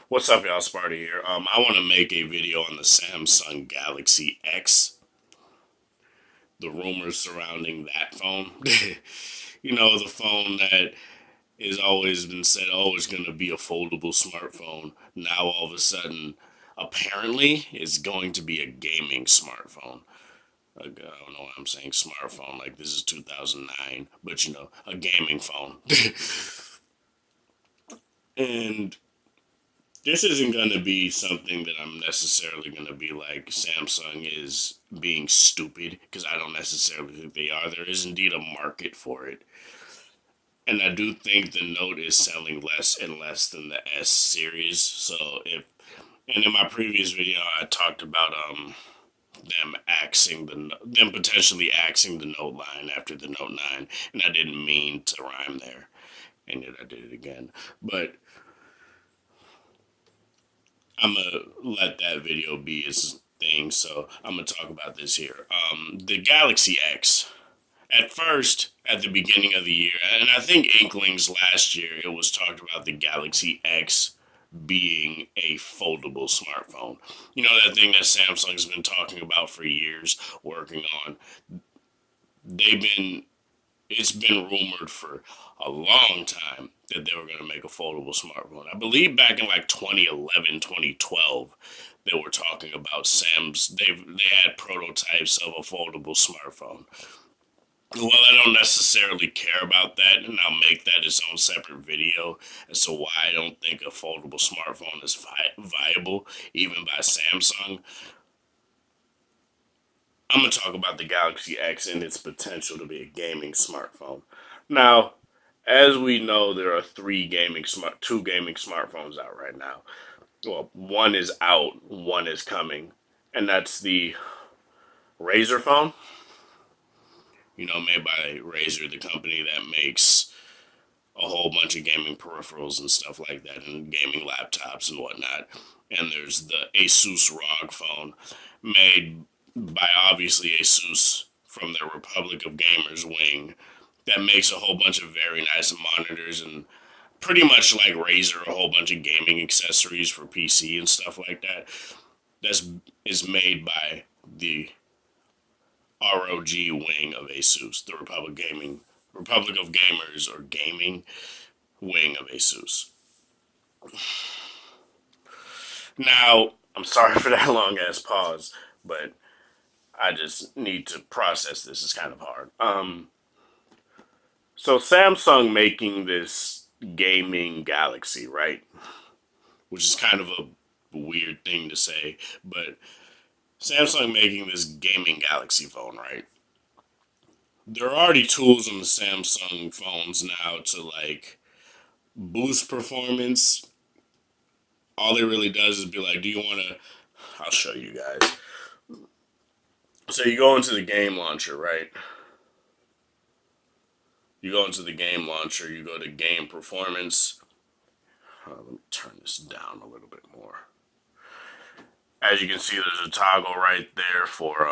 What's up, y'all? Sparta here. I want to make a video on the Samsung Galaxy X. The rumors surrounding that phone. The phone that has always been said, oh, it's going to be a foldable smartphone. Now, all of a sudden, apparently, it's going to be a gaming smartphone. Like, I don't know why I'm saying smartphone. Like, this is 2009, but a gaming phone. And this isn't going to be something that I'm necessarily going to be like Samsung is being stupid, because I don't necessarily think they are. There is indeed a market for it. And I do think the Note is selling less and less than the S series. And in my previous video, I talked about them potentially axing the Note line after the Note 9, and I didn't mean to rhyme there, and yet I did it again. But I'm gonna let that video be its thing, so I'm gonna talk about this here. The Galaxy X. At first, at the beginning of the year, and I think Inklings last year, it was talked about the Galaxy X being a foldable smartphone. You know, that thing that Samsung's been talking about for years, working on. They've been It's been rumored for a long time that they were going to make a foldable smartphone. I believe back in like 2011, 2012, they were talking about they had prototypes of a foldable smartphone. Well, I don't necessarily care about that, and I'll make that its own separate video as to why I don't think a foldable smartphone is viable, even by Samsung. I'm going to talk about the Galaxy X and its potential to be a gaming smartphone. Now, as we know, there are two gaming smartphones out right now. Well, one is out, one is coming, and that's the Razer phone. Made by Razer, the company that makes a whole bunch of gaming peripherals and stuff like that, and gaming laptops and whatnot. And there's the Asus ROG phone, made by obviously Asus from their Republic of Gamers wing, that makes a whole bunch of very nice monitors and pretty much like Razer, a whole bunch of gaming accessories for PC and stuff like that. That's is made by the ROG wing of Asus, the Republic of Gamers or gaming wing of Asus. Now, I'm sorry for that long ass pause, but I just need to process this. It's kind of hard. So Samsung making this gaming Galaxy, right? Which is kind of a weird thing to say, but Samsung making this gaming Galaxy phone, right? There are already tools on the Samsung phones now to like boost performance. All it really does is be like, do you want to? I'll show you guys. So you go into the game launcher, right? You go into the game launcher, you go to game performance. Let me turn this down a little bit more. As you can see, there's a toggle right there for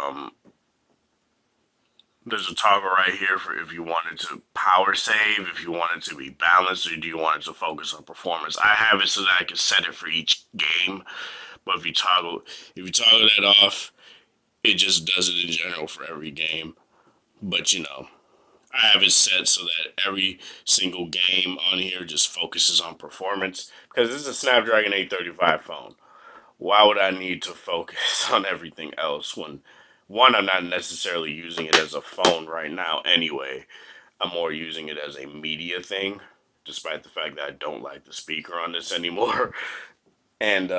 there's a toggle right here for if you wanted to power save, if you want it to be balanced, or do you want it to focus on performance. I have it so that I can set it for each game, but if you toggle that off, it just does it in general for every game. But I have it set so that every single game on here just focuses on performance, because this is a Snapdragon 835 phone. Why would I need to focus on everything else when, one, I'm not necessarily using it as a phone right now anyway. I'm more using it as a media thing, despite the fact that I don't like the speaker on this anymore. And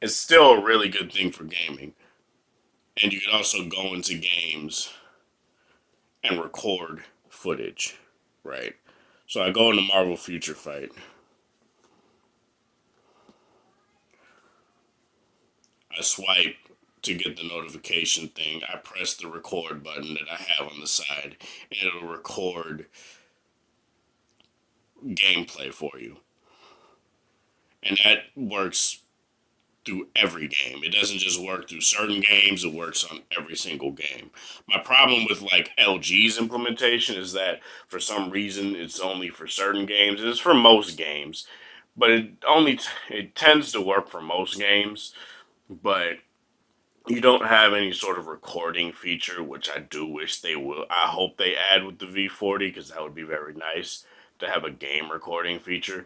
it's still a really good thing for gaming. And you can also go into games and record footage, right? So I go into Marvel Future Fight. I swipe to get the notification thing. I press the record button that I have on the side, and it'll record gameplay for you. And that works through every game. It doesn't just work through certain games, it works on every single game. My problem with like LG's implementation is that for some reason it's only for certain games, and it's for most games, but it tends to work for most games. But you don't have any sort of recording feature, which I do wish they will. I hope they add with the V40 because that would be very nice to have a game recording feature.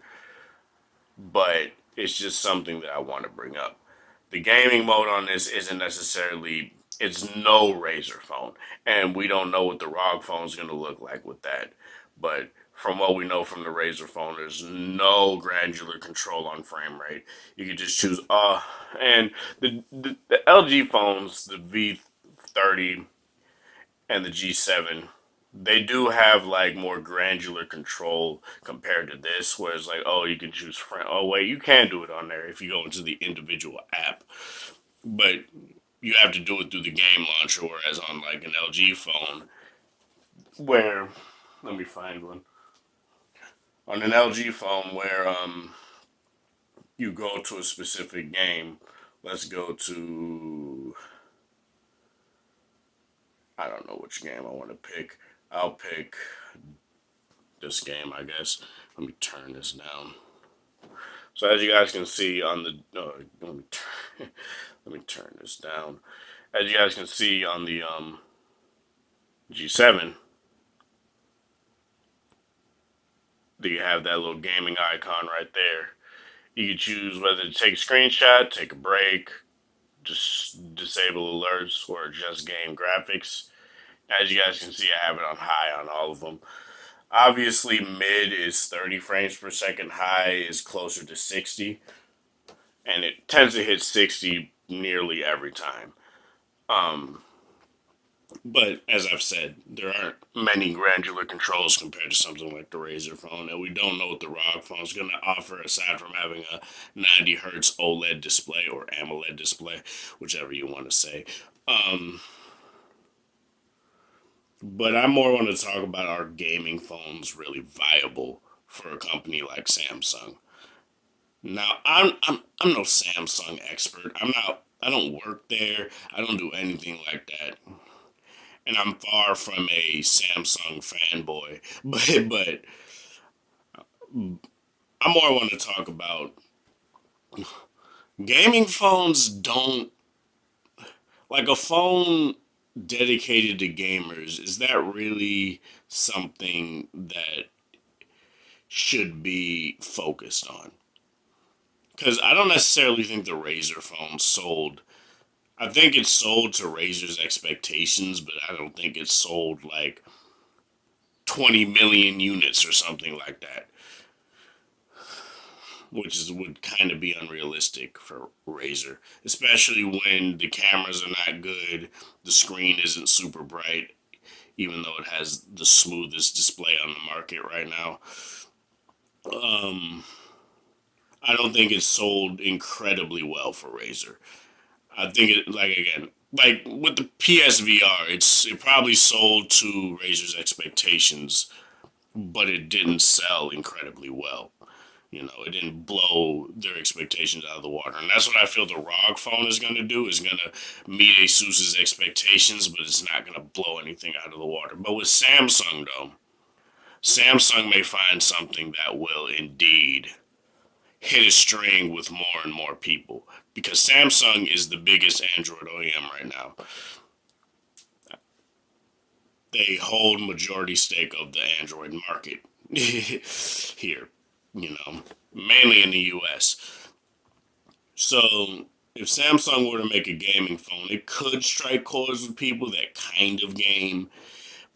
But it's just something that I want to bring up. The gaming mode on this isn't necessarily, it's no Razer phone, and we don't know what the ROG phone is going to look like with that. But from what we know from the Razer phone, there's no granular control on frame rate. You can just choose and the LG phones, the V30 and the G7, they do have like more granular control compared to this, where it's like, oh, you can choose frame. Oh wait, you can do it on there if you go into the individual app, but you have to do it through the game launcher. Whereas on like an LG phone, where let me find one on an LG phone where you go to a specific game. Let's go to, I don't know which game I want to pick. I'll pick this game, I guess. Let me turn this down. So as you guys can see on the, let me turn this down. As you guys can see on the G7, do you have that little gaming icon right there? You can choose whether to take a screenshot, take a break, just disable alerts, or just game graphics. As you guys can see, I have it on high on all of them. Obviously, mid is 30 frames per second, high is closer to 60, and it tends to hit 60 nearly every time. Um, but as I've said, there aren't many granular controls compared to something like the Razer phone, and we don't know what the ROG phone is going to offer aside from having a 90 hertz OLED display or AMOLED display, whichever you want to say. Um, but I more want to talk about our gaming phones really viable for a company like Samsung. Now, I'm no Samsung expert. I'm not. I don't work there. I don't do anything like that, and I'm far from a Samsung fanboy. But I more want to talk about gaming phones. Don't like a phone dedicated to gamers. Is that really something that should be focused on? Because I don't necessarily think the Razer phone sold. I think it sold to Razer's expectations, but I don't think it sold like 20 million units or something like that, which is would kind of be unrealistic for Razer, especially when the cameras are not good, the screen isn't super bright, even though it has the smoothest display on the market right now. Um, I don't think it sold incredibly well for Razer. I think it like again like with the PSVR, it probably sold to Razer's expectations, but it didn't sell incredibly well. You know, it didn't blow their expectations out of the water, and that's what I feel the ROG phone is going to do. Is going to meet ASUS's expectations, but it's not going to blow anything out of the water. But with Samsung, though, Samsung may find something that will indeed hit a string with more and more people because Samsung is the biggest Android OEM right now. They hold majority stake of the Android market here, you know, mainly in the US. So if Samsung were to make a gaming phone, it could strike chords with people that kind of game.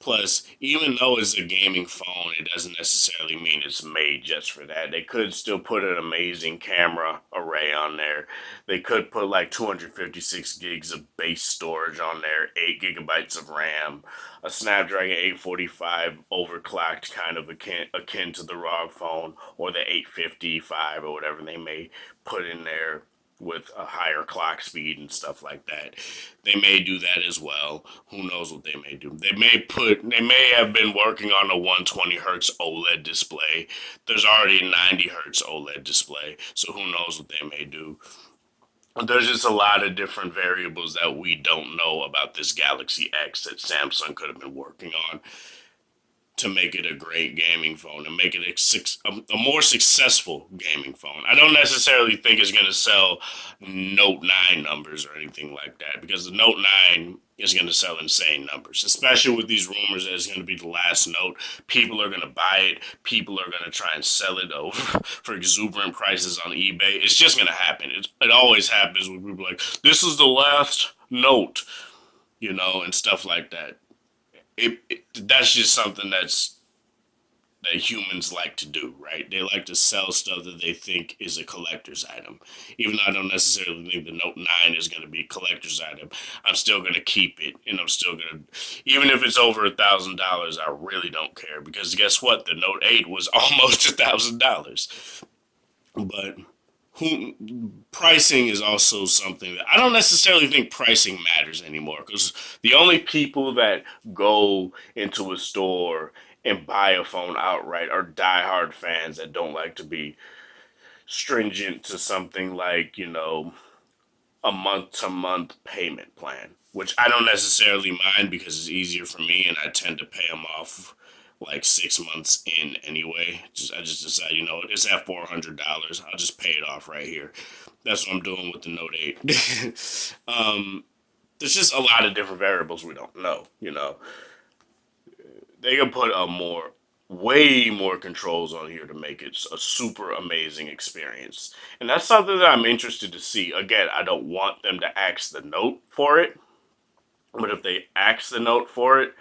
Plus, even though it's a gaming phone, it doesn't necessarily mean it's made just for that. They could still put an amazing camera array on there. They could put like 256 gigs of base storage on there, 8 gigabytes of RAM, a Snapdragon 845 overclocked, kind of akin to the ROG phone, or the 855 or whatever they may put in there with a higher clock speed and stuff like that. They may do that as well. Who knows what they may do? They may have been working on a 120 hertz OLED display. There's already a 90 hertz OLED display, so who knows what they may do? There's just a lot of different variables that we don't know about this Galaxy X that Samsung could have been working on to make it a great gaming phone and make it a more successful gaming phone. I don't necessarily think it's going to sell Note 9 numbers or anything like that, because the Note 9 is going to sell insane numbers, especially with these rumors that it's going to be the last Note. People are going to buy it. People are going to try and sell it over for exuberant prices on eBay. It's just going to happen. It always happens when people are like, this is the last Note, and stuff like that. That's just something that humans like to do, right? They like to sell stuff that they think is a collector's item. Even though I don't necessarily think the Note 9 is going to be a collector's item, I'm still going to keep it, and I'm still going to, even if it's over $1,000, I really don't care, because guess what? The Note 8 was almost $1,000. But pricing is also something that I don't necessarily think pricing matters anymore, because the only people that go into a store and buy a phone outright are diehard fans that don't like to be stringent to something like, a month to month payment plan, which I don't necessarily mind because it's easier for me and I tend to pay them off like 6 months in anyway. I just decide, it's at $400. I'll just pay it off right here. That's what I'm doing with the Note 8. There's just a lot of different variables we don't know. They can put way more controls on here to make it a super amazing experience. And that's something that I'm interested to see. Again, I don't want them to axe the Note for it. But if they axe the Note for it,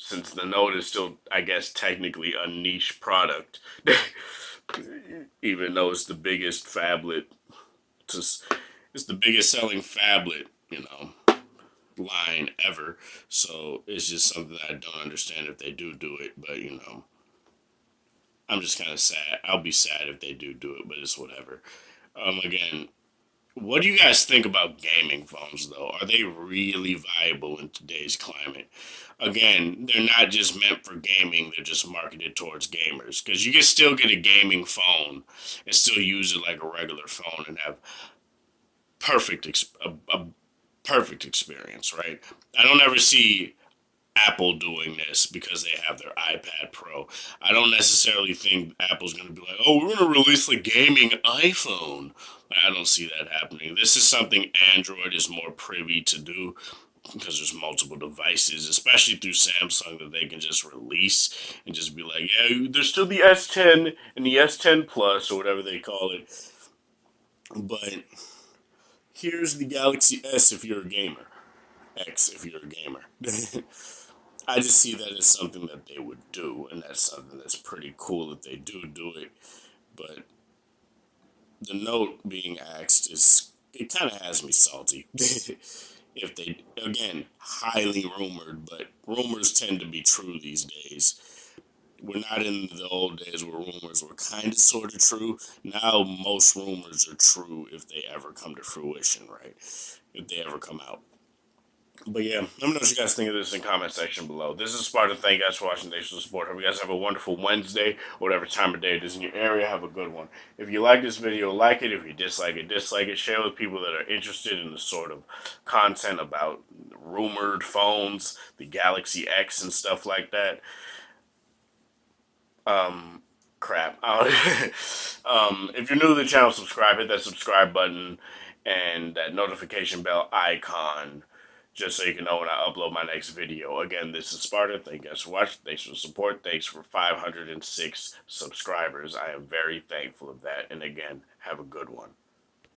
since the Note is still, I guess, technically a niche product, even though it's the biggest phablet, it's the biggest selling phablet, line ever. So it's just something that I don't understand if they do it. But I'm just kind of sad. I'll be sad if they do it, but it's whatever. Again, what do you guys think about gaming phones, though? Are they really viable in today's climate? Again, they're not just meant for gaming, they're just marketed towards gamers. Because you can still get a gaming phone and still use it like a regular phone and have a perfect experience, right? I don't ever see Apple doing this because they have their iPad Pro. I don't necessarily think Apple's going to be like, oh, we're going to release the gaming iPhone. I don't see that happening. This is something Android is more privy to do because there's multiple devices, especially through Samsung, that they can just release and just be like, yeah, there's still the S10 and the S10 Plus or whatever they call it. But here's the Galaxy S if you're a gamer. X if you're a gamer. I just see that as something that they would do, and that's something that's pretty cool if they do it. But the Note being axed it kind of has me salty. If they, again, highly rumored, but rumors tend to be true these days. We're not in the old days where rumors were kind of sort of true. Now most rumors are true if they ever come to fruition, right? If they ever come out. But yeah, let me know what you guys think of this in the comment section below. This is Sparta. Thank you guys for watching. Thanks for the support. Hope you guys have a wonderful Wednesday, or whatever time of day it is in your area. Have a good one. If you like this video, like it. If you dislike it, dislike it. Share with people that are interested in the sort of content about rumored phones, the Galaxy X and stuff like that. Crap. If you're new to the channel, subscribe. Hit that subscribe button and that notification bell icon, just so you can know when I upload my next video. Again, this is Sparta. Thank you guys for watching. Thanks for the support. Thanks for 506 subscribers. I am very thankful of that. And again, have a good one.